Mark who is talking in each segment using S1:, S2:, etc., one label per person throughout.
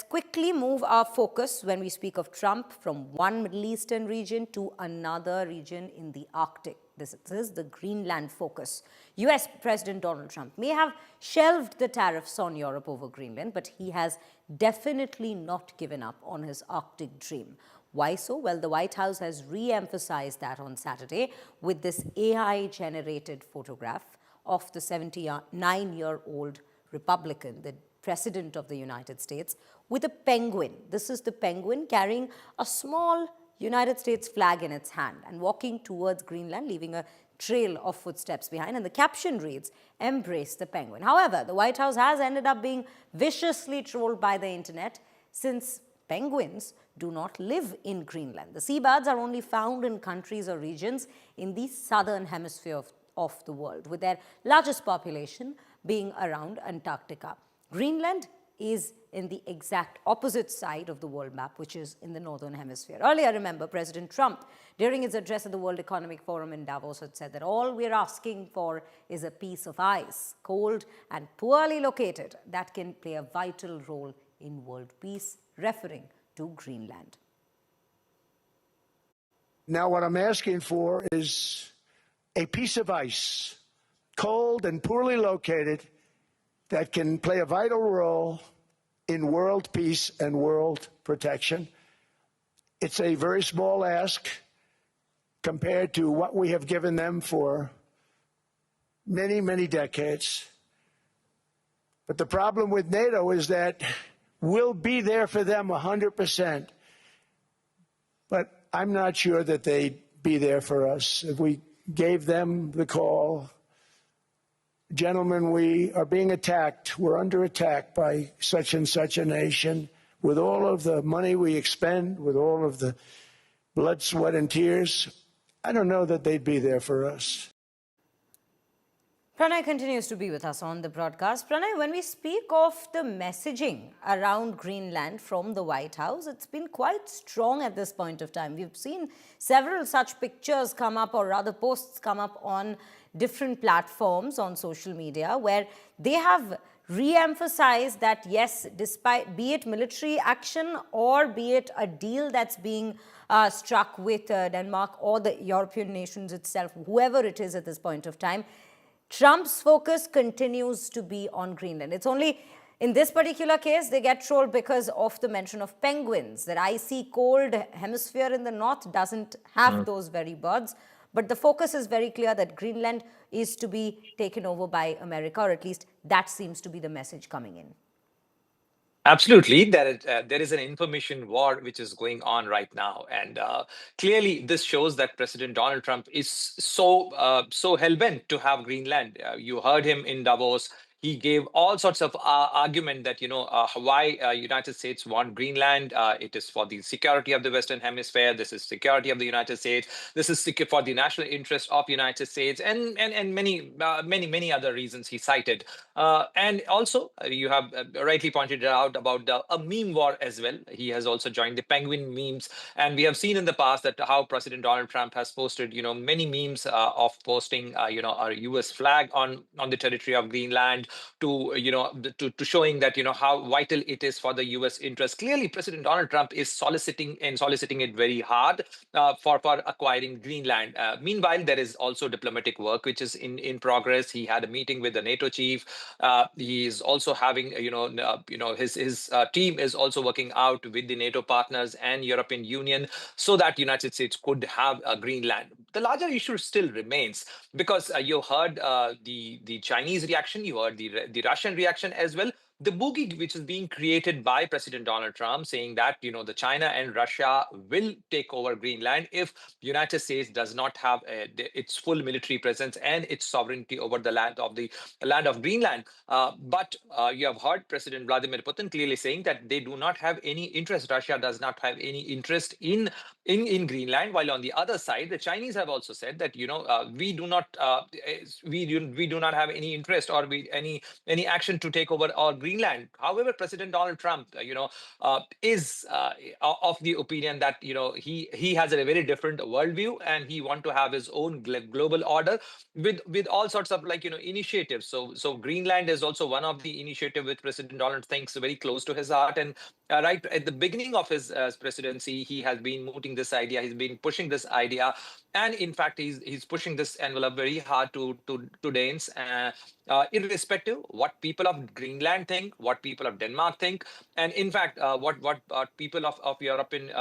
S1: quickly move our focus when we speak of Trump from one Middle Eastern region to another region in the Arctic. This is the Greenland focus. US President Donald Trump may have shelved the tariffs on Europe over Greenland, but he has definitely not given up on his Arctic dream. Why so? Well, the White House has re-emphasized that on Saturday with this AI-generated photograph of the 79-year-old Republican, the President of the United States, with a penguin. This is the penguin carrying a small United States flag in its hand and walking towards Greenland, leaving a trail of footsteps behind. And the caption reads, "Embrace the penguin." However, the White House has ended up being viciously trolled by the internet since penguins do not live in Greenland. The seabirds are only found in countries or regions in the southern hemisphere of the world, with their largest population being around Antarctica. Greenland is in the exact opposite side of the world map, which is in the northern hemisphere. Earlier, remember, President Trump, during his address at the World Economic Forum in Davos, had said that all we're asking for is a piece of ice, cold and poorly located, that can play a vital role in world peace, referring to Greenland.
S2: Now, what I'm asking for is a piece of ice, cold and poorly located, that can play a vital role in world peace and world protection. It's a very small ask compared to what we have given them for many, many decades. But the problem with NATO is that we'll be there for them 100%. But I'm not sure that they'd be there for us. If we gave them the call, "Gentlemen, we are being attacked. We're under attack by such and such a nation," with all of the money we expend, with all of the blood, sweat, and tears, I don't know that they'd be there for us.
S1: Pranay continues to be with us on the broadcast. Pranay, when we speak of the messaging around Greenland from the White House, it's been quite strong at this point of time. We've seen several such pictures come up, or rather posts come up on different platforms on social media, where they have re-emphasized that, yes, despite, be it military action or be it a deal that's being struck with Denmark or the European nations itself, whoever it is at this point of time, Trump's focus continues to be on Greenland. It's only in this particular case, they get trolled because of the mention of penguins. That icy, cold hemisphere in the north doesn't have those very birds. But the focus is very clear that Greenland is to be taken over by America, or at least that seems to be the message coming in.
S3: Absolutely, there is an information war which is going on right now, and clearly this shows that President Donald Trump is so hell-bent to have Greenland. You heard him in Davos. He gave all sorts of argument that, why United States want Greenland. It is for the security of the Western Hemisphere. This is security of the United States. This is for the national interest of United States, and many other reasons he cited. And also, you have rightly pointed out about a meme war as well. He has also joined the penguin memes, and we have seen in the past that how President Donald Trump has posted, many memes of posting, our U.S. flag on the territory of Greenland, to showing that how vital it is for the U.S. interest. Clearly, President Donald Trump is soliciting it very hard for acquiring Greenland. Meanwhile, there is also diplomatic work which is in progress. He had a meeting with the NATO chief. He is also having his team is also working out with the NATO partners and European Union so that United States could have Greenland. The larger issue still remains, because you heard the Chinese reaction, you heard the Russian reaction as well. The boogie which is being created by President Donald Trump, saying that the China and Russia will take over Greenland if United States does not have its full military presence and its sovereignty over the land of Greenland. But you have heard President Vladimir Putin clearly saying that they do not have any interest. Russia does not have any interest in Greenland. While on the other side, the Chinese have also said that we do not have any interest or any action to take over our Greenland. However, President Donald Trump, is of the opinion that he has a very different worldview, and he want to have his own global order with all sorts of initiatives. So Greenland is also one of the initiative which President Donald thinks very close to his heart, and Right at the beginning of his presidency, he has been mooting this idea. He's been pushing this idea, and in fact, he's pushing this envelope very hard to Danes, irrespective what people of Greenland think, what people of Denmark think, and in fact, what people of European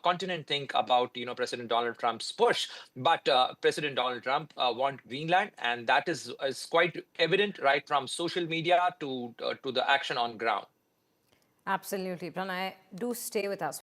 S3: continent think about President Donald Trump's push. But President Donald Trump want Greenland, and that is quite evident right from social media to the action on ground.
S1: Absolutely. Pranay, do stay with us.